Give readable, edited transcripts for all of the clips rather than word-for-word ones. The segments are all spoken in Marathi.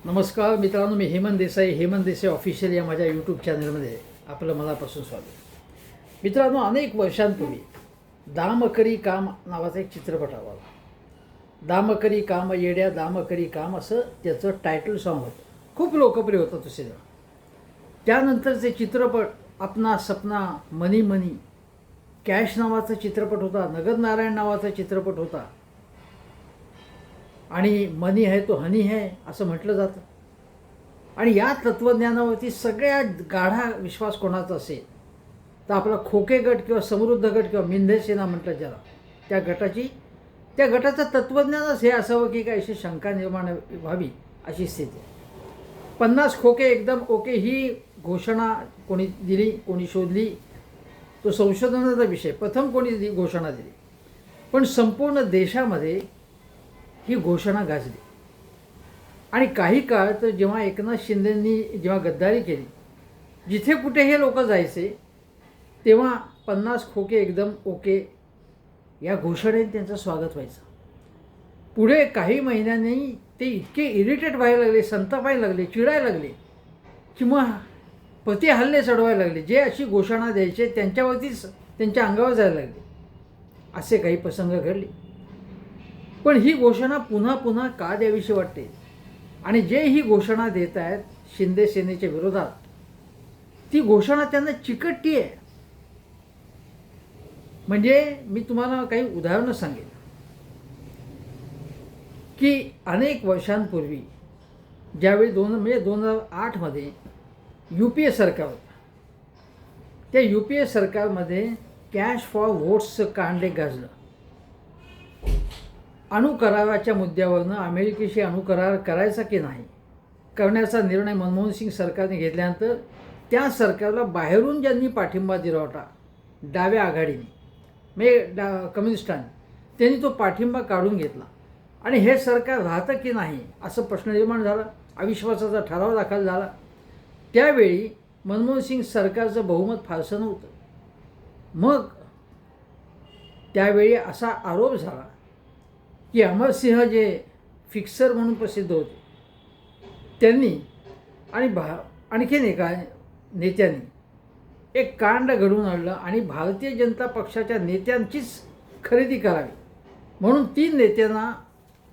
नमस्कार मित्रांनो, मी हेमंत देसाई ऑफिशियल या माझ्या यूट्यूब चॅनलमध्ये आपलं मनापासून स्वागत. मित्रांनो, अनेक वर्षांपूर्वी दामकरी काम नावाचा एक चित्रपट आला. दामकरी काम येड्या दामकरी काम असं त्याचं टायटल सॉन्ग होतं. खूप लोकप्रिय होतं तो सिनेमा. त्यानंतरचे चित्रपट अपना सपना, मनी मनी, कॅश नावाचा चित्रपट होता, नगद नारायण नावाचा चित्रपट होता आणि मनी है तो हनी है असं म्हटलं जातं. आणि या तत्त्वज्ञानावरती सगळ्यात गाढा विश्वास कोणाचा असेल तर आपला खोके गट किंवा समृद्ध गट किंवा मिंधे सेना म्हटलं ज्याला, त्या गटाचं तत्त्वज्ञानच हे असावं की काय अशी शंका निर्माण व्हावी अशी स्थिती. 50 खोके एकदम ओके ही घोषणा कोणी दिली, कोणी शोधली, तो संशोधनाचा विषय. प्रथम कोणी घोषणा दिली, पण संपूर्ण देशामध्ये ही घोषणा गाजली. आणि काही काळ तर जेव्हा एकनाथ शिंदेंनी जेव्हा गद्दारी केली, जिथे कुठे हे लोक जायचे तेव्हा 50 खोके एकदम ओके या घोषणेने त्यांचं स्वागत व्हायचं. पुढे काही महिन्यांनी ते इतके इरिटेट व्हायला लागले, संतापायला लागले, चिडायला लागले किंवा पती हल्ले चढवायला लागले. जे अशी घोषणा द्यायचे त्यांच्यावरतीच त्यांच्या अंगावर जायला लागले. असे काही प्रसंग घडले. पण ही घोषणा पुन्हा पुन्हा का द्यावीशी वाटते. आणि जे ही घोषणा देत आहेत शिंदे सेनेच्या विरोधात, ती घोषणा त्यांना चिकटती आहे. म्हणजे मी तुम्हाला काही उदाहरणं सांगेन की अनेक वर्षांपूर्वी ज्यावेळी 2008मध्ये UPA सरकार होतं, त्या UPA सरकारमध्ये कॅश फॉर व्होट्सचं कांड गाजलं. अणुकराराच्या मुद्द्यावरनं अमेरिकेशी अणुकरार करायचा की नाही करण्याचा निर्णय मनमोहन सिंग सरकारने घेतल्यानंतर त्या सरकारला बाहेरून ज्यांनी पाठिंबा दिला होता डाव्या आघाडीने, म्हणजे कम्युनिस्टांनी, त्यांनी तो पाठिंबा काढून घेतला. आणि हे सरकार राहतं की नाही असं प्रश्न निर्माण झाला. अविश्वासाचा ठराव दाखल झाला. त्यावेळी मनमोहन सिंग सरकारचं बहुमत फारसं नव्हतं. मग त्यावेळी असा आरोप झाला की अमरसिंह जे फिक्सर म्हणून प्रसिद्ध होते त्यांनी आणि आणखीन एका नेत्यांनी एक कांड घडवून आणलं आणि भारतीय जनता पक्षाच्या नेत्यांचीच खरेदी करावी म्हणून 3 नेत्यांना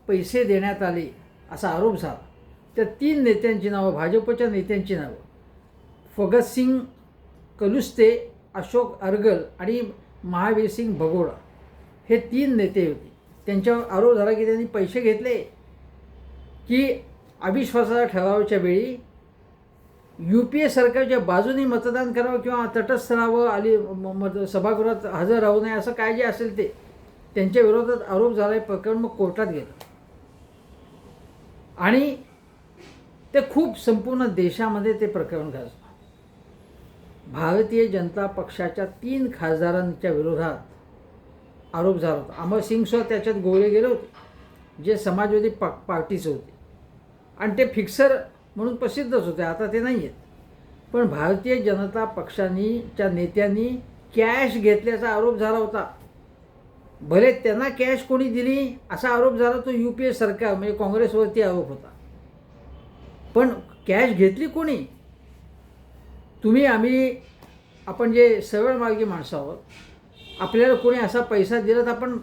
पैसे देण्यात आले असा आरोप झाला. त्या 3 नेत्यांची नावं, भाजपच्या नेत्यांची नावं भगतसिंग कलुस्ते, अशोक अरगल आणि महावीरसिंग भगोड़ा, हे 3 नेते होते. त्यांच्यावर आरोप झाला की त्यांनी पैसे घेतले की अविश्वासाच्या ठरावाच्या वेळी UPA सरकारच्या बाजूने मतदान करावं किंवा तटस्थ राहावं, सभागृहात हजर राहू नये, असं काय जे असेल ते त्यांच्या विरोधात आरोप झाला. प्रकरण मग कोर्टात गेलं आणि ते खूप संपूर्ण देशामध्ये ते प्रकरण गाजलं. भारतीय जनता पक्षाच्या 3 खासदारांच्या विरोधात आरोप झाला होता. अमरसिंगसह त्याच्यात गोवले गेले होते, जे समाजवादी पार्टीचे होते आणि ते फिक्सर म्हणून प्रसिद्धच होते. आता ते नाही आहेत. पण भारतीय जनता पक्षाच्या नेत्यांनी कॅश घेतल्याचा आरोप झाला होता. भले त्यांना कॅश कोणी दिली असा आरोप झाला, तो UPA सरकार म्हणजे काँग्रेसवरती आरोप होता. पण कॅश घेतली कोणी? आपण जे सरळ मार्गी माणसं आहोत, आपल्याला कोणी असा पैसा दिला तर आपण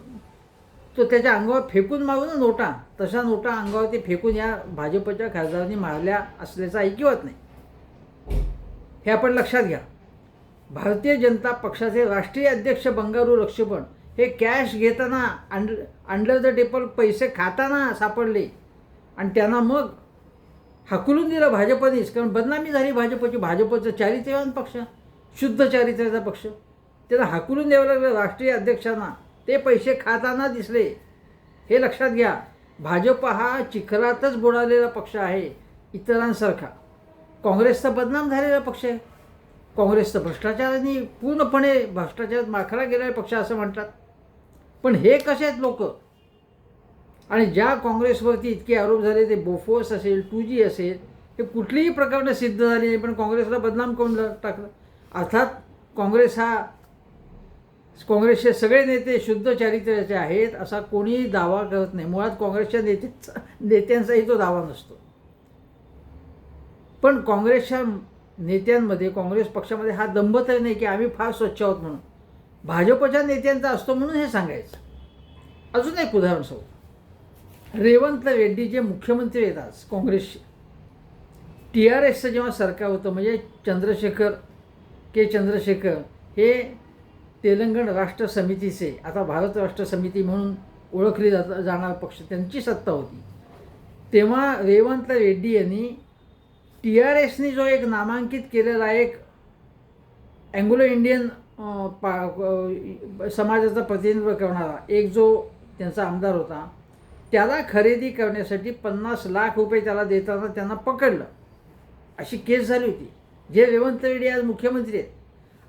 तो त्याच्या अंगावर फेकून मारू ना, नोटा. तशा नोटा अंगावरती फेकून या भाजपच्या खासदारांनी मारल्या असल्याचं ऐकिवत नाही. हे आपण लक्षात घ्या. भारतीय जनता पक्षाचे राष्ट्रीय अध्यक्ष बंगारू लक्ष्मण हे कॅश घेताना अंडर द टेबल पैसे खाताना सापडले आणि त्यांना मग हाकलून दिलं भाजपनेच. कारण बदनामी झाली भाजपची. भाजपचं चारित्र्यवान पक्ष, शुद्ध चारित्र्याचा पक्ष, त्यांना हाकलून द्यावं लागलं राष्ट्रीय अध्यक्षांना. ते पैसे खाताना दिसले. हे लक्षात घ्या. भाजप हा चिखलातच बुडालेला पक्ष आहे इतरांसारखा. काँग्रेसचा बदनाम झालेला पक्ष आहे. काँग्रेसचं भ्रष्टाचाराने पूर्णपणे भ्रष्टाचारात माखला गेलेला पक्ष असं म्हणतात. पण हे कसे आहेत लोक? आणि ज्या काँग्रेसवरती इतके आरोप झाले, ते बोफोर्स असेल, 2G असेल, हे कुठलीही प्रकारे सिद्ध झाले नाही, पण काँग्रेसला बदनाम करून टाकलं. अर्थात काँग्रेसचे सगळे नेते शुद्ध चारित्र्याचे आहेत असा कोणीही दावा करत नाही. मुळात काँग्रेसच्या नेत्यांचाही तो दावा नसतो. पण काँग्रेसच्या नेत्यांमध्ये, काँग्रेस पक्षामध्ये हा दंभ तरी नाही की आम्ही फार स्वच्छ आहोत म्हणून. भाजपच्या नेत्यांचा असतो म्हणून हे सांगायचं. अजून एक उदाहरण सांगू. रेवंत रेड्डी जे मुख्यमंत्री आहेत आज काँग्रेसचे, TRSचं जेव्हा सरकार होतं, म्हणजे चंद्रशेखर हे तेलंगण राष्ट्र समितीचे, आता भारत राष्ट्र समिती म्हणून ओळखली जाणारा पक्ष, त्यांची सत्ता होती, तेव्हा रेवंत रेड्डी यांनी TRSनी जो एक नामांकित केलेला एक अँग्लो इंडियन समाजाचा प्रतिनिधित्व करणारा एक जो त्यांचा आमदार होता, त्याला खरेदी करण्यासाठी 50 लाख रुपये त्याला देताना त्यांना पकडलं, अशी केस झाली होती. जे रेवंत रेड्डी आज मुख्यमंत्री आहेत,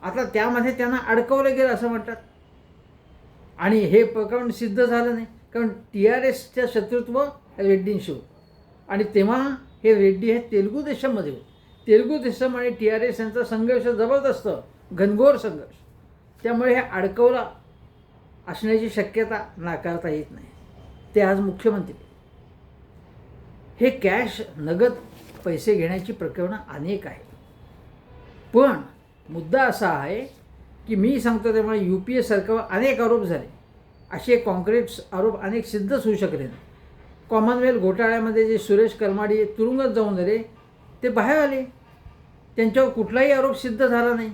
आता त्यामध्ये त्यांना अडकवलं गेलं असं म्हणतात. आणि हे प्रकरण सिद्ध झालं नाही, कारण TRSचं शत्रुत्व रेड्डींशी होतं. आणि तेव्हा हे रेड्डी हे तेलुगू देशममध्ये होते. तेलुगू देशम आणि TRS यांचा संघर्ष जबरदस्त, घनघोर संघर्ष. त्यामुळे हे अडकवलं असण्याची शक्यता नाकारता येत नाही. ते आज मुख्यमंत्री. हे कॅश नगद पैसे घेण्याची प्रकरणं अनेक आहेत. पण मुद्दा असा आहे की मी सांगतो तेव्हा UPA सरकारवर अनेक आरोप झाले, असे कॉन्क्रीट आरोप अनेक सिद्धच होऊ शकले नाही. कॉमनवेल्थ घोटाळ्यामध्ये जे सुरेश करमाडी तुरुंगात जाऊन झाले, ते बाहेर आले, त्यांच्यावर कुठलाही आरोप सिद्ध झाला नाही.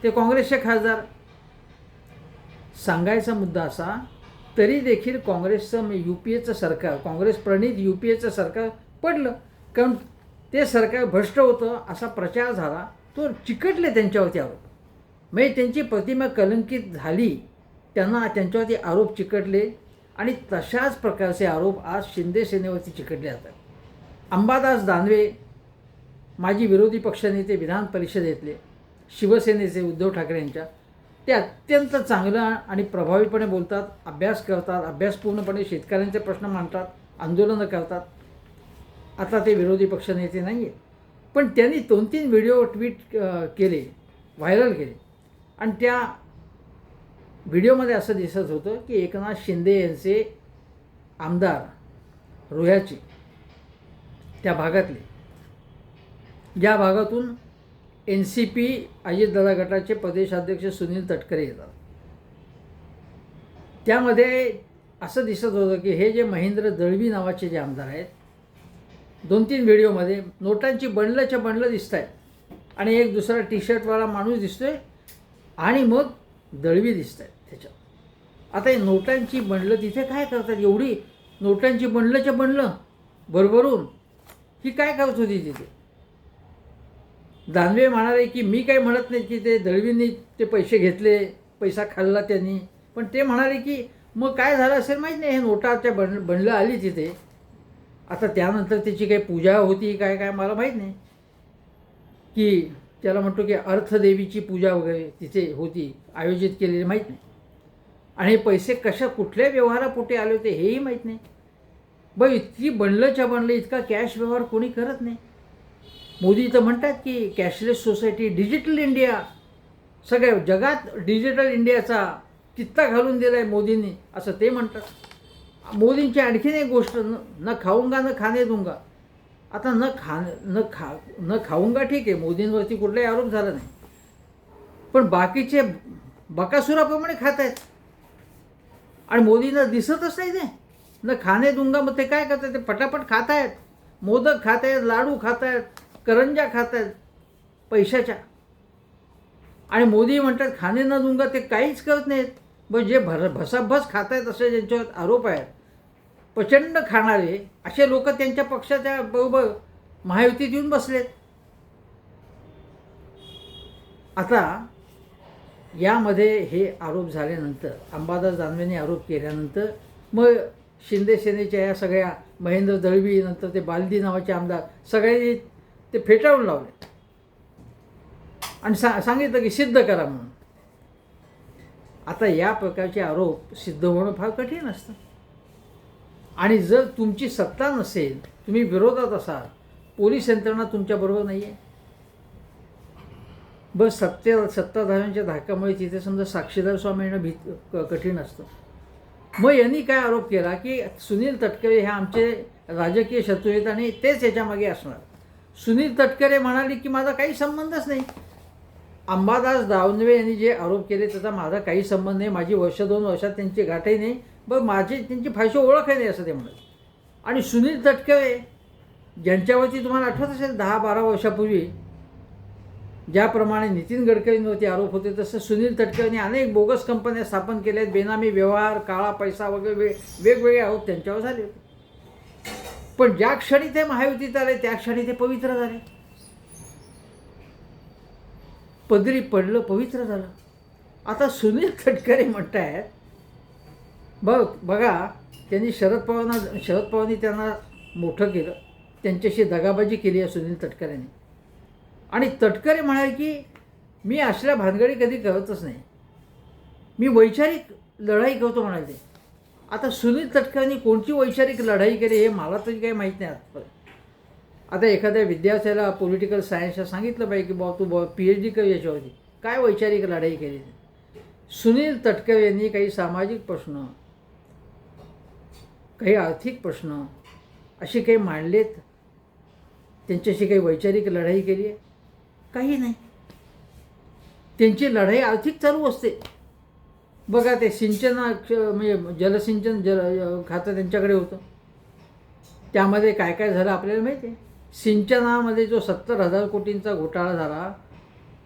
ते काँग्रेसचे खासदार. सांगायचा मुद्दा असा, तरी देखील काँग्रेसचं UPAचं सरकार, काँग्रेस प्रणित UPAचं सरकार पडलं, कारण ते सरकार भ्रष्ट होतं असा प्रचार झाला, तो चिकटले त्यांच्यावरती आरोप. म्हणजे त्यांची प्रतिमा कलंकित झाली, त्यांना त्यांच्यावरती आरोप चिकटले. आणि तशाच प्रकारचे आरोप आज शिंदे सेनेवरती चिकटले जातात. अंबादास दानवे, माजी विरोधी पक्षनेते विधान परिषदेतले, शिवसेनेचे उद्धव ठाकरे यांच्या, ते अत्यंत चांगलं आणि प्रभावीपणे बोलतात, अभ्यास करतात, अभ्यासपूर्णपणे शेतकऱ्यांचे प्रश्न मांडतात, आंदोलनं करतात. आता ते विरोधी पक्षनेते नाही आहेत, पण त्यांनी 2-3 व्हिडिओ ट्विट केले, व्हायरल केले. आणि त्या व्हिडिओमध्ये असं दिसत होतं की एकनाथ शिंदे यांचे आमदार रोह्याचे, त्या भागातले, ज्या भागातून NCP अजितदादा गटाचे प्रदेशाध्यक्ष सुनील तटकरे येतात, त्यामध्ये असं दिसत होतं की हे जे महेंद्र दळवी नावाचे जे आमदार आहेत, 2-3 व्हिडिओमध्ये नोटांची बंडलच्या बंडलं दिसत आहेत, आणि एक दुसरा T-शर्टवाला माणूस दिसतोय, आणि मग दळवी दिसत आहेत त्याच्यात. आता हे नोटांची बंडलं तिथे काय करतात? एवढी नोटांची बंडलच्या बंडलं भरभरून ही काय करत होती तिथे? दानवे म्हणाले की मी काही म्हणत नाही की ते दळवींनी ते पैसे घेतले, पैसा खाल्ला त्यांनी, पण ते म्हणाले की मग काय झालं असेल माहीत नाही, हे नोटाच्या बंडलं आली तिथे. आता त्यानंतर त्याची काही पूजा होती काय काय मला माहीत नाही, की त्याला म्हणतो की अर्थदेवीची पूजा वगैरे तिथे होती, आयोजित केलेली, माहीत नाही. आणि हे पैसे कुठल्या व्यवहारापोटी आले होते हेही माहीत नाही. बरं, इतकी बंडलच्या बंडलं, इतका कॅश व्यवहार कोणी करत नाही. मोदी तर म्हणतात की कॅशलेस सोसायटी, डिजिटल इंडिया, सगळ्या जगात डिजिटल इंडियाचा कित्ता घालून दिला आहे मोदींनी, असं ते म्हणतात. मोदींची आणखीन एक गोष्ट, न खाऊंगा न खाणे दूंगा. आता न खाऊंगा ठीक आहे, मोदींवरती कुठलाही आरोप झाला नाही, पण बाकीचे बकासुराप्रमाणे खात आहेत आणि मोदींना दिसतच नाही ते. न खाणे दूंगा, मग ते काय करतात? ते पटापट खात आहेत, मोदक खात आहेत, लाडू खात आहेत, करंजा खात आहेत पैशाच्या. आणि मोदी म्हणतात खाणे न दूंगा, ते काहीच करत नाहीत. मग जे भसाभस खात आहेत असे ज्यांच्यावर आरोप आहेत, प्रचंड खाणारे, असे लोक त्यांच्या पक्षाच्या बरोबर महायुतीत येऊन बसलेत. आता यामध्ये हे आरोप झाल्यानंतर, अंबादास दानवेने आरोप केल्यानंतर, मग शिंदे सेनेच्या या सगळ्या, महेंद्र दळवी, नंतर ते बालदी नावाचे आमदार, सगळ्यांनी ते फेटाळून लावले आणि सांगितलं की सिद्ध करा म्हणून. आता या प्रकारचे आरोप सिद्ध होणं फार कठीण असतं. आणि जर तुमची सत्ता नसेल, तुम्ही विरोधात असाल, पोलीस यंत्रणा तुमच्याबरोबर नाही आहे, बस सत्ताधाऱ्यांच्या धाकामुळे तिथे समजा साक्षीदार स्वामी येणं कठीण असतं. मग यांनी काय आरोप केला की सुनील तटकरे हे आमचे राजकीय शत्रू आहेत आणि तेच याच्यामागे असणार. सुनील तटकरे म्हणाले की माझा काही संबंधच नाही. अंबादास दानवे यांनी जे आरोप केले त्याचा माझा काही संबंध नाही, माझी वर्ष 2 वर्षात त्यांची गाठही नाही, बरं माझी त्यांची फारशी ओळखही नाही असं ते म्हणाले. आणि सुनील तटकरे ज्यांच्यावरती तुम्हाला आठवत असेल 10-12 वर्षापूर्वी ज्याप्रमाणे नितीन गडकरींवरती आरोप होते, तसं सुनील तटकरेंनी अनेक बोगस कंपन्या स्थापन केल्या आहेत, बेनामी व्यवहार, काळा पैसा वगैरे वेगवेगळे आरोप त्यांच्यावर झाले होते. पण ज्या क्षणी ते महायुतीत आले त्या क्षणी ते पवित्र झाले, पदरी पडलं, पवित्र झालं. आता सुनील तटकरे म्हणतायत बघा त्यांनी शरद पवारांनी त्यांना मोठं केलं, त्यांच्याशी दगाबाजी केली आहे सुनील तटकरेंनी. आणि तटकरे म्हणाले की मी असल्या भानगडी कधी करतच नाही, मी वैचारिक लढाई करतो म्हणाले ते. आता सुनील तटकरेंनी कोणती वैचारिक लढाई केली हे मला तरी काही माहीत नाही आजपर्यंत. आता एखाद्या विद्यार्थ्याला पॉलिटिकल सायन्सला सांगितलं पाहिजे की तू PhD कर याच्यावरती, काय वैचारिक लढाई केली. सुनील तटकरे यांनी काही सामाजिक प्रश्न, काही आर्थिक प्रश्न असे काही मांडलेत, त्यांच्याशी काही वैचारिक लढाई केली आहे? काही नाही. त्यांची लढाई आर्थिक चालू असते. बघा ते सिंचन म्हणजे जलसिंचन खातं त्यांच्याकडे होतं, त्यामध्ये काय काय झालं आपल्याला माहिती आहे. सिंचनामध्ये जो 70,000 कोटींचा घोटाळा झाला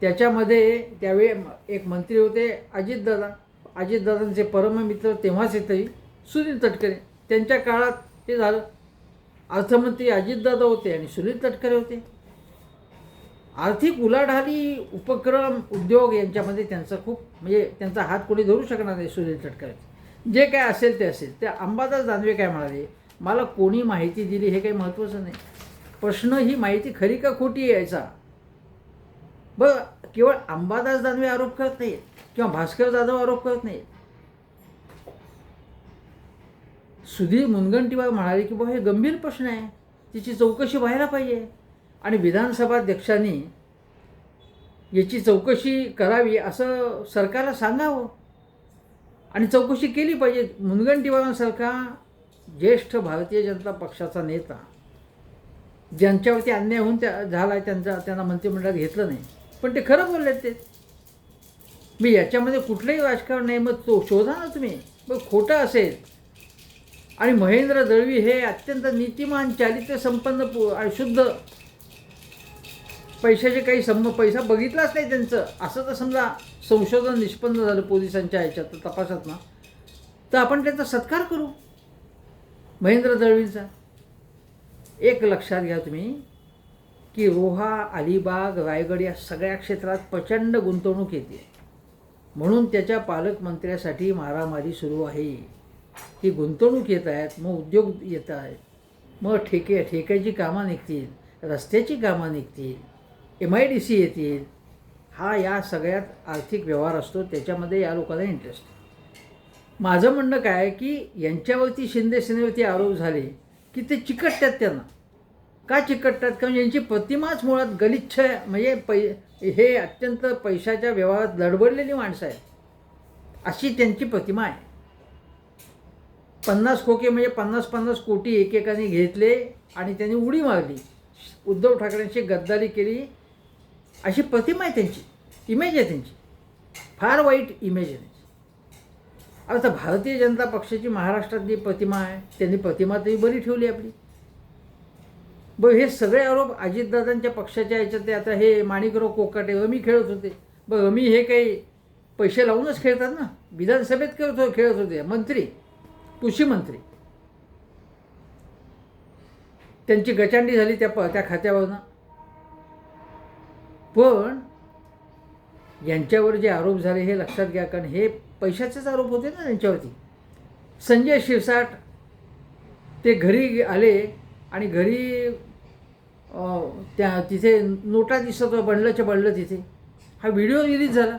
त्याच्यामध्ये त्यावेळी एक मंत्री होते अजितदादांचे परममित्र तेव्हाच येतही सुनील तटकरे, त्यांच्या काळात ते झालं. अर्थमंत्री अजितदादा होते आणि सुनील तटकरे होते. आर्थिक उलाढाली, उपक्रम, उद्योग यांच्यामध्ये त्यांचा खूप म्हणजे त्यांचा हात कोणी धरू शकणार नाही सुनील तटकरे. जे काय असेल ते असेल. ते अंबादास दानवे काय म्हणाले, मला कोणी माहिती दिली हे काही महत्त्वाचं नाही, प्रश्न ही माहिती खरी का खोटी यायचा. बरं केवळ अंबादास दानवे आरोप करत नाहीत किंवा भास्कर जाधव आरोप करत नाहीत. सुधीर मुनगंटीवार म्हणाले की हे गंभीर प्रश्न आहे, तिची चौकशी व्हायला पाहिजे आणि विधानसभा अध्यक्षांनी याची चौकशी करावी असं सरकारला सांगावं आणि चौकशी केली पाहिजे. मुनगंटीवारांसारखा ज्येष्ठ भारतीय जनता पक्षाचा नेता ज्यांच्यावरती अन्याय होऊन झाला आहे त्यांना मंत्रिमंडळात घेतलं नाही, पण ते खरं बोलले. ते मी याच्यामध्ये कुठलंही राजकारण नाही, मग तो शोधा ना तुम्ही. मग खोटं असेल. आणि महेंद्र दळवी हे अत्यंत नीतिमान, चारित्र्य संपन्न आणि शुद्ध, पैशाचे काही पैसा बघितलाच नाही त्यांचं असं तर समजा संशोधन निष्पन्न झालं पोलिसांच्या ह्याच्यात तपासात ना, तर आपण त्यांचा सत्कार करू महेंद्र दळवींचा. एक लक्षात घ्या तुम्ही की रोहा, अलिबाग, रायगड या सगळ्या क्षेत्रात प्रचंड गुंतवणूक येते, म्हणून त्याच्या पालकमंत्र्यासाठी मारामारी सुरू आहे. ही गुंतवणूक येत आहेत, मग उद्योग येत आहेत, मग ठेक्याची कामं निघतील, रस्त्याची कामं निघतील, MIDC येतील. हा या सगळ्यात आर्थिक व्यवहार असतो, त्याच्यामध्ये या लोकांना इंटरेस्ट. माझं म्हणणं काय की यांच्यावरती शिंदे सेनेवरती आरोप झाले की ते चिकटतात. त्यांना का चिकटतात? कारण यांची प्रतिमाच मुळात गलिच्छ, म्हणजे हे अत्यंत पैशाच्या व्यवहारात लडबडलेली माणसं आहेत अशी त्यांची प्रतिमा आहे. 50 खोके म्हणजे 50-50 कोटी एकेकाने घेतले आणि त्यांनी उडी मारली, उद्धव ठाकरेंची गद्दारी केली अशी प्रतिमा आहे त्यांची, इमेज आहे त्यांची, फार वाईट इमेज आहे त्यांची. आता भारतीय जनता पक्षाची महाराष्ट्रातली प्रतिमा आहे, त्यांनी प्रतिमा तरी बरी ठेवली आपली. बरं हे सगळे आरोप अजितदादांच्या पक्षाच्या ह्याच्यात ते. आता हे माणिकराव कोकाटे रमी खेळत होते. बरं रमी हे काही पैसे लावूनच खेळतात ना, विधानसभेत खेळत होते मंत्री, कृषी मंत्री. त्यांची गचांडी झाली त्या खात्यावरनं. पण यांच्यावर जे आरोप झाले हे लक्षात घ्या, कारण हे पैशाचेच आरोप होते ना त्यांच्यावरती. संजय शिरसाट ते घरी आले आणि घरी तिथे नोटा दिसत होत्या, बंडलं तिथे. हा व्हिडिओ रिलीज झाला.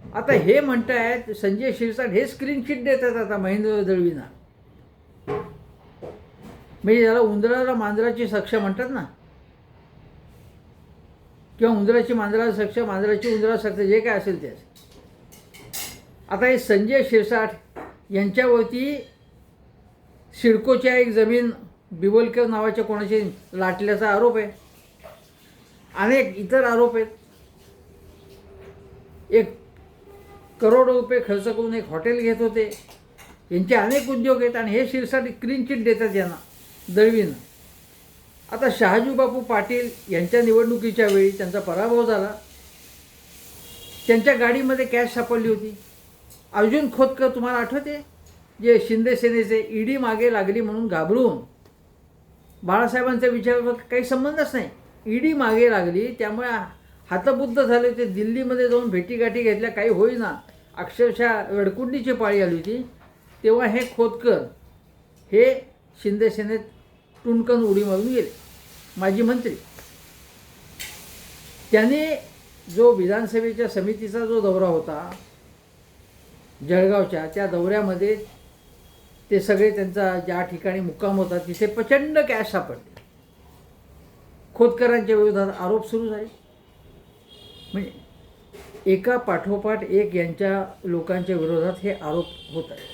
आता हे म्हणतायत संजय शिरसाट हे स्क्रीनशीट देतात आता महेंद्र दळवींना, म्हणजे ज्याला उंदराला मांजराची सक्ष म्हणतात ना, किंवा उंदराची मांजराला सक्ष, मांजराची उंदराला सक्ष, जे काय असेल ते. आता हे संजय शिरसाट यांच्यावरती सिडकोच्या एक जमीन बिवलकर नावाच्या कोणाची लाटल्याचा आरोप आहे. अनेक इतर आरोप आहेत. एक करोडो रुपये खर्च करून एक हॉटेल घेत होते. यांचे अनेक उद्योग आहेत आणि हे शिरसाट क्लीन चिट देतात यांना दळवीनं. आता शहाजी बापू पाटील यांच्या निवडणुकीच्या वेळी त्यांचा पराभव झाला. त्यांच्या गाडीमध्ये कॅश सापडली होती. अर्जुन खोतकर तुम्हाला आठवते, जे शिंदे सेनेचे, ईडी मागे लागली म्हणून घाबरून बाळासाहेबांच्या विचारावर काही संबंधच नाही, ईडी मागे लागली त्यामुळे हातबुद्ध झाले. ते दिल्लीमध्ये जाऊन भेटीगाठी घेतल्या, काही होईना, अक्षरशः रडकुंडीची पाळी आली होती. तेव्हा हे खोतकर हे शिंदे सेनेत टुणकन उडी मारून गेले, माजी मंत्री. त्याने जो विधानसभेच्या समितीचा जो दौरा होता जळगावच्या, त्या दौऱ्यामध्ये ते सगळे त्यांचा ज्या ठिकाणी मुक्काम होता तिथे प्रचंड कॅश सापडले. खोतकरांच्या विरोधात आरोप सुरू झाले. म्हणजे एका पाठोपाठ एक यांच्या लोकांच्या विरोधात हे आरोप होत आहेत.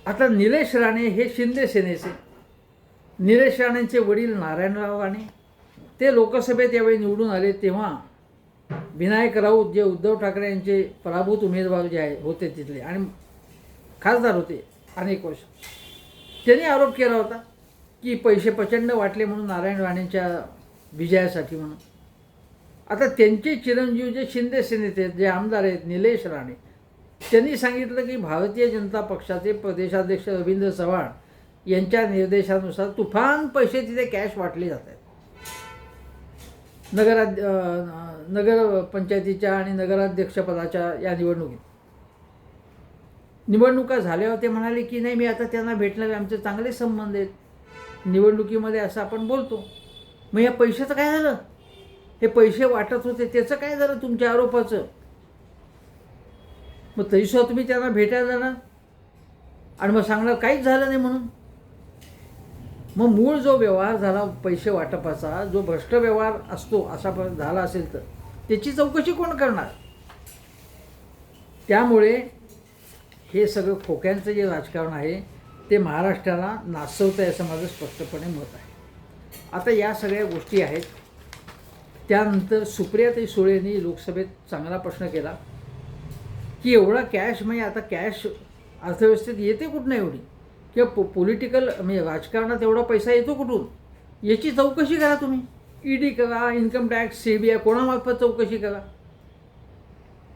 आता निलेश राणे हे शिंदे सेनेचे, निलेश राणेंचे वडील नारायणराव राणे, ते लोकसभेत यावेळी निवडून आले तेव्हा विनायक राऊत जे उद्धव ठाकरे यांचे पराभूत उमेदवार जे आहे होते तिथले आणि खासदार होते अनेक वर्ष, त्यांनी आरोप केला होता की पैसे प्रचंड वाटले म्हणून नारायण राणेंच्या विजयासाठी म्हणून. आता त्यांचे चिरंजीव जे शिंदे सेनेचे जे आमदार आहेत निलेश राणे, त्यांनी सांगितलं की भारतीय जनता पक्षाचे प्रदेशाध्यक्ष रवींद्र चव्हाण यांच्या निर्देशानुसार तुफान पैसे तिथे कॅश वाटले जात आहेत. नगरपंचायतीच्या आणि नगराध्यक्षपदाच्या या निवडणुका झाल्यावर ते म्हणाले की नाही, मी आता त्यांना भेटणार, आमचे चांगले संबंध आहेत, निवडणुकीमध्ये असं आपण बोलतो. मग या पैशाचं काय झालं? हे पैसे वाटत होते त्याचं काय झालं तुमच्या आरोपाचं? मग तरीसुद्धा तुम्ही त्यांना भेटायला जाणार आणि मग सांगणार काहीच झालं नाही म्हणून. मग मूळ जो व्यवहार झाला पैसे वाटपाचा, जो भ्रष्ट व्यवहार असतो असा झाला असेल तर त्याची चौकशी कोण करणार? त्यामुळे हे सगळं खोक्यांचं जे राजकारण आहे ते महाराष्ट्राला नाचवतं आहे असं माझं स्पष्टपणे मत आहे. आता या सगळ्या गोष्टी आहेत. त्यानंतर सुप्रियाताई सुळेंनी लोकसभेत चांगला प्रश्न केला की एवढा कॅश, म्हणजे आता कॅश अर्थव्यवस्थेत येते कुठून एवढी, किंवा पॉलिटिकल म्हणजे राजकारणात एवढा पैसा येतो कुठून, याची चौकशी करा तुम्ही. ईडी करा, इन्कम टॅक्स, CBI, कोणामार्फत चौकशी करा.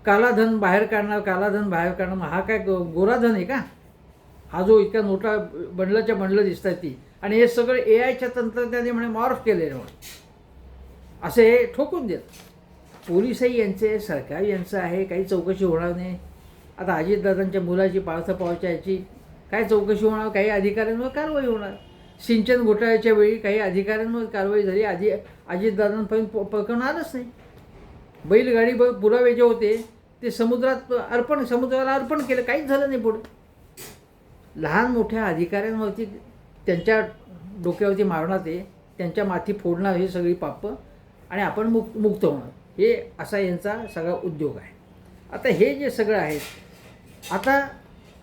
कालाधन बाहेर काढणं, मग हा काय गोराधन आहे का? हा जो इतक्या नोटा बंडलं दिसत आहेत ती, आणि हे सगळं AIच्या तंत्रज्ञाने म्हणे मॉर्फ केलेलं असे हे ठोकून देत. पोलिसही यांचे, सरकार यांचं आहे, काही चौकशी होणार नाही. आता अजितदादांच्या मुलाची पाळथं पावाच्या याची काय चौकशी होणार? काही अधिकाऱ्यांवर कारवाई होणार. सिंचन घोटाळ्याच्या वेळी काही अधिकाऱ्यांवर कारवाई झाली, अजितदादांपर्यंत प्रकरण आलंच नाही. बैलगाडी पुरावे जे होते ते समुद्राला अर्पण केलं, काहीच झालं नाही पुढे. लहान मोठ्या अधिकाऱ्यांवरती त्यांच्या डोक्यावरती मारणार, ते त्यांच्या माथी फोडणार, हे सगळी पापं, आणि आपण मुक्त होणार, हे असा यांचा सगळा उद्योग आहे. आता हे जे सगळं आहे, आता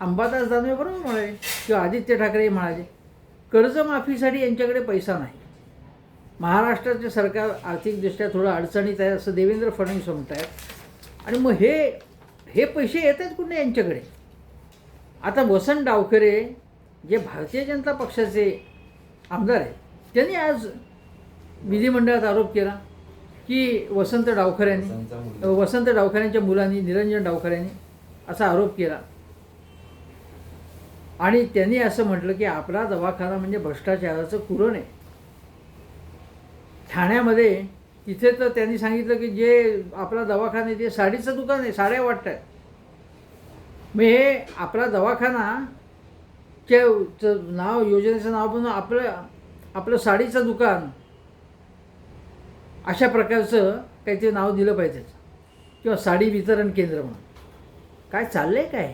अंबादास दानवे बरोबर म्हणाले किंवा आदित्य ठाकरे म्हणाले कर्जमाफीसाठी यांच्याकडे पैसा नाही, महाराष्ट्राचे सरकार आर्थिकदृष्ट्या थोडं अडचणीत आहे असं देवेंद्र फडणवीस म्हणत आहेत. आणि मग हे पैसे येत आहेत कुठे यांच्याकडे? आता वसंत डावखरे जे भारतीय जनता पक्षाचे आमदार आहेत, त्यांनी आज विधिमंडळात आरोप केला की वसंत डावखऱ्यांच्या मुलांनी, निरंजन डावखऱ्यांनी असा आरोप केला. आणि त्यांनी असं म्हटलं की आपला दवाखाना म्हणजे भ्रष्टाचाराचं कुरण आहे. ठाण्यामध्ये तिथे तर त्यांनी सांगितलं की जे आपला दवाखाना आहे ते साडीचं दुकान आहे, साड्या वाटतात. मग हे आपला दवाखानाचे नाव, योजनेचं नाव पण आपलं साडीचं दुकान, अशा प्रकारचं काहीतरी नाव दिलं पाहिजे, किंवा साडी वितरण केंद्र म्हणून. काय चाललं आहे काय?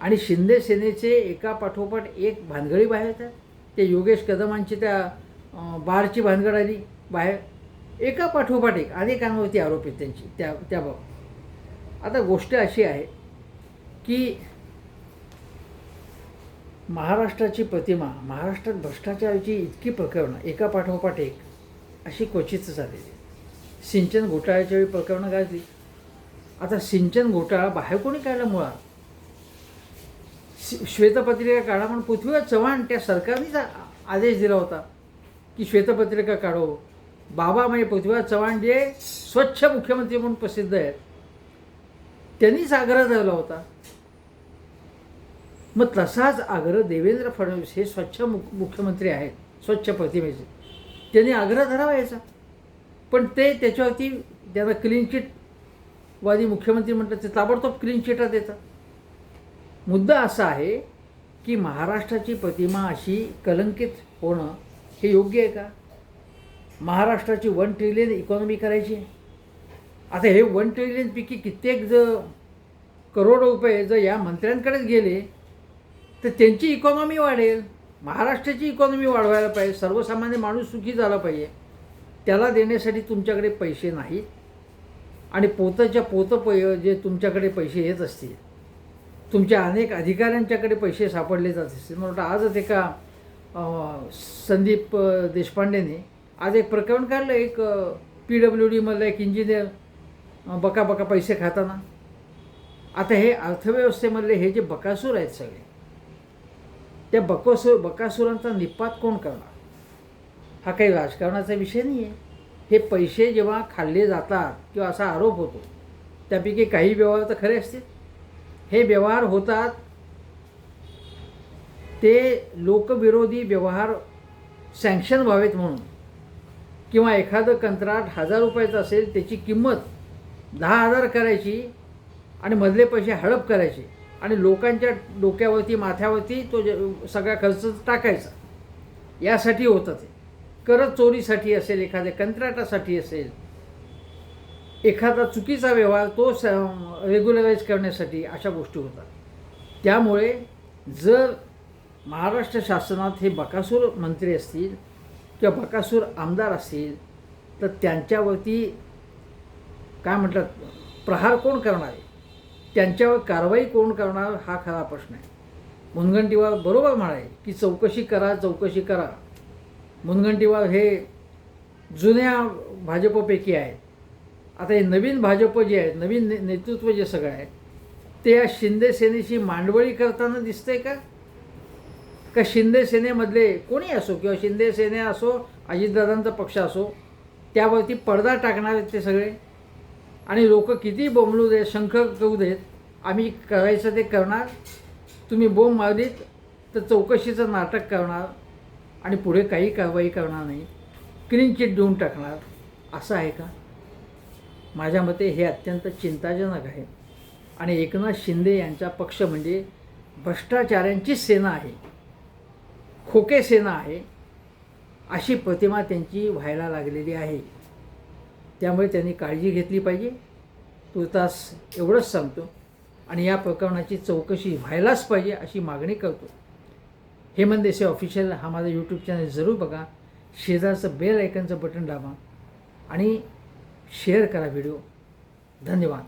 आणि शिंदे सेनेचे एका पाठोपाठ एक भानगडी बाहेर येतात. ते योगेश कदमांची त्या बारची भानगड आली बाहेर, एका पाठोपाठ एक अनेकांवरती आरोप आहेत त्यांची त्याबाबत. आता गोष्ट अशी आहे की महाराष्ट्राची प्रतिमा, महाराष्ट्रात भ्रष्टाचाराची इतकी प्रकरणं एका पाठोपाठ एक अशी क्वचितच झालेली आहे. सिंचन घोटाळ्याच्या वेळी प्रकरणं गाजली. आता सिंचन घोटाळा बाहेर कोणी काढला मुळात? श्वेतपत्रिका काढा म्हणून पृथ्वीराज चव्हाण त्या सरकारनेच आदेश दिला होता की श्वेतपत्रिका काढो. बाबा म्हणजे पृथ्वीराज चव्हाण जे स्वच्छ मुख्यमंत्री म्हणून प्रसिद्ध आहेत, त्यांनीच आग्रह धरला होता. मग तसाच आग्रह देवेंद्र फडणवीस हे स्वच्छ मुख्यमंत्री आहेत, स्वच्छ प्रतिमेचे, त्यांनी आग्रह धरावा याचा. पण ते त्याच्यावरती त्यांना क्लीन चिटवादी मुख्यमंत्री म्हणतात, ते ताबडतोब क्लीन चिटा देतात. मुद्दा असा आहे की महाराष्ट्राची प्रतिमा अशी कलंकित होणं हे योग्य आहे का? महाराष्ट्राची 1 ट्रिलियन इकॉनॉमी करायची आहे. आता हे 1 ट्रिलियन पैकी कित्येक करोड रुपये जर या मंत्र्यांकडेच गेले तर त्यांची इकॉनॉमी वाढेल. महाराष्ट्राची इकॉनॉमी वाढवायला पाहिजे, सर्वसामान्य माणूस सुखी झाला पाहिजे. त्याला देण्यासाठी तुमच्याकडे पैसे नाहीत आणि पोताच्या जे तुमच्याकडे पैसे येत असतील, तुमच्या अनेक अधिकाऱ्यांच्याकडे पैसे सापडले जात असतील. मला वाटतं आजच एका संदीप देशपांडेने आज एक प्रकरण काढलं, एक PWDमधला एक इंजिनियर बका पैसे खाताना. आता हे अर्थव्यवस्थेमधले हे जे बकासूर आहेत सगळे, त्या बकासुरांचा निपात कोण करणार? हा काही राजकारणाचा विषय नाही आहे. हे पैसे जेव्हा खाल्ले जातात किंवा असा आरोप होतो, त्यापैकी काही व्यवहार तर खरे असतील. हे व्यवहार होतात ते लोकविरोधी व्यवहार सँक्शन व्हावेत म्हणून, किंवा एखादं कंत्राट 1000 रुपयाचं असेल त्याची किंमत 10,000 करायची आणि मधले पैसे हडप करायचे आणि लोकांच्या डोक्यावरती माथ्यावरती तो सगळा खर्च टाकायचा. यासाठी होतं ते. कर चोरीसाठी असेल, एखाद्या कंत्राटासाठी असेल, एखादा चुकीचा व्यवहार तो रेग्युलराईज करण्यासाठी अशा गोष्टी होतात. त्यामुळे जर महाराष्ट्र शासनात हे बकासूर मंत्री असतील किंवा बकासूर आमदार असतील तर त्यांच्यावरती काय म्हणतात, प्रहार कोण करणार आहे, त्यांच्यावर कारवाई कोण करणार, हा खरा प्रश्न आहे. मुनगंटीवार बरोबर म्हणाले की चौकशी करा. मुनगंटीवार हे जुन्या भाजपपैकी आहेत. आता हे नवीन भाजप जे आहे, नवीन नेतृत्व जे सगळं आहे, ते या शिंदे सेनेची मांडवळी करताना दिसतंय का शिंदे सेनेमधले कोणी असो किंवा शिंदे सेने असो, अजितदादांचा पक्ष असो, त्यावरती पडदा टाकणार आहेत ते सगळे. आणि लोक किती बोंबलू देत, शंख करू देत, आम्ही करायचं ते करणार. तुम्ही बोंब मारलीत तर चौकशीचं नाटक करणार आणि पुढे काही कारवाई करणार नाही, क्लीन चिट देऊन टाकणार. असं आहे का? माझ्या मते हे अत्यंत चिंताजनक आहे. आणि एकनाथ शिंदे यांचा पक्ष म्हणजे भ्रष्टाचारांची सेना आहे, खोके सेना आहे, अशी प्रतिमा त्यांची व्हायला लागलेली आहे. त्यामुळे त्यांनी काळजी घेतली पाहिजे. तुर्तास एवढंच सांगतो आणि या प्रकरणाची चौकशी व्हायलाच पाहिजे अशी मागणी करतो. हेमंत देसाई ऑफिशियल हा माझा यूट्यूब चॅनल जरूर बघा. शेजारचं बेल आयकनचं बटन दाबा आणि शेअर करा व्हिडिओ. धन्यवाद.